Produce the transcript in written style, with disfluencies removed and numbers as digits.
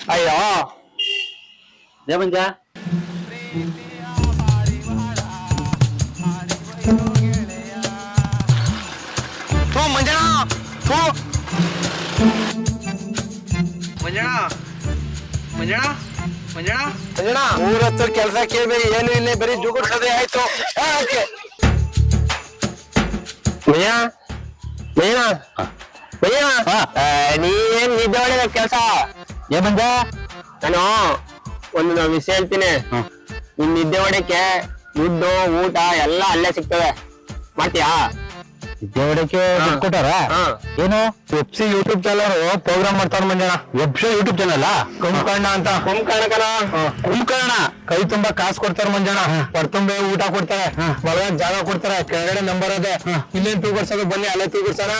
ಅಯ್ಯೋ ದೇ ಮಂಜ ಥೂ ಮಂಜಣ್ಣ ಥೂ ಮಂಜಣ್ಣ ಮಂಜಣ್ಣ ಮಂಜಣ್ಣ ಮಂಜಣ್ಣ ಊರ ಹತ್ರ ಕೆಲಸ ಕೇಳ್ಬೇಡಿ ಏನು ಇಲ್ಲ ಬರೀ ಜುಗುಡ್ಸೋದೇ ಆಯ್ತು ಮಯ್ಯ ಮಯ್ಯ ಮಯ್ಯ ನೀನ್ ನಿದ್ದೆ ಒಳ್ಳೆದ ಕೆಲಸ ಏ ಮಂಜ ನಾನು ಒಂದು ವಿಷಯ ಹೇಳ್ತೀನಿ ನಿನ್ ನಿದ್ದೆ ಹೊಡಕ್ಕೆ ದುಡ್ಡು ಊಟ ಎಲ್ಲ ಅಲ್ಲೇ ಸಿಗ್ತವೆ ಮಾಡ್ತೀಯಾ ದೇವಡಕ್ಕೆ ಕೊಟ್ಟಾರ ಏನು ಎಫ್ಸಿ ಯೂಟ್ಯೂಬ್ ಚಾನಲ್ ಪ್ರೋಗ್ರಾಮ್ ಮಾಡ್ತಾರ Manjanna website YouTube channel Kumbhakarna ಅಂತ ಕುಂಭಕರ್ಣ ಕೈ ತುಂಬಾ ಕಾಸು ಕೊಡ್ತಾರ ಮಂಜಣ್ಣ ಹೊರ್ತುಂಬೆ ಊಟ ಕೊಡ್ತಾರೆ ಮಲಗಕ್ ಜಾಗ ಕೊಡ್ತಾರೆ ಕೆಳಗಡೆ ನಂಬರ್ ಅದೇ ಇಲ್ಲೇನ್ ತೂಗಡ್ಸೋದು ಬನ್ನಿ ಅಲ್ಲೇ ತೂಗಡ್ಸೋಣ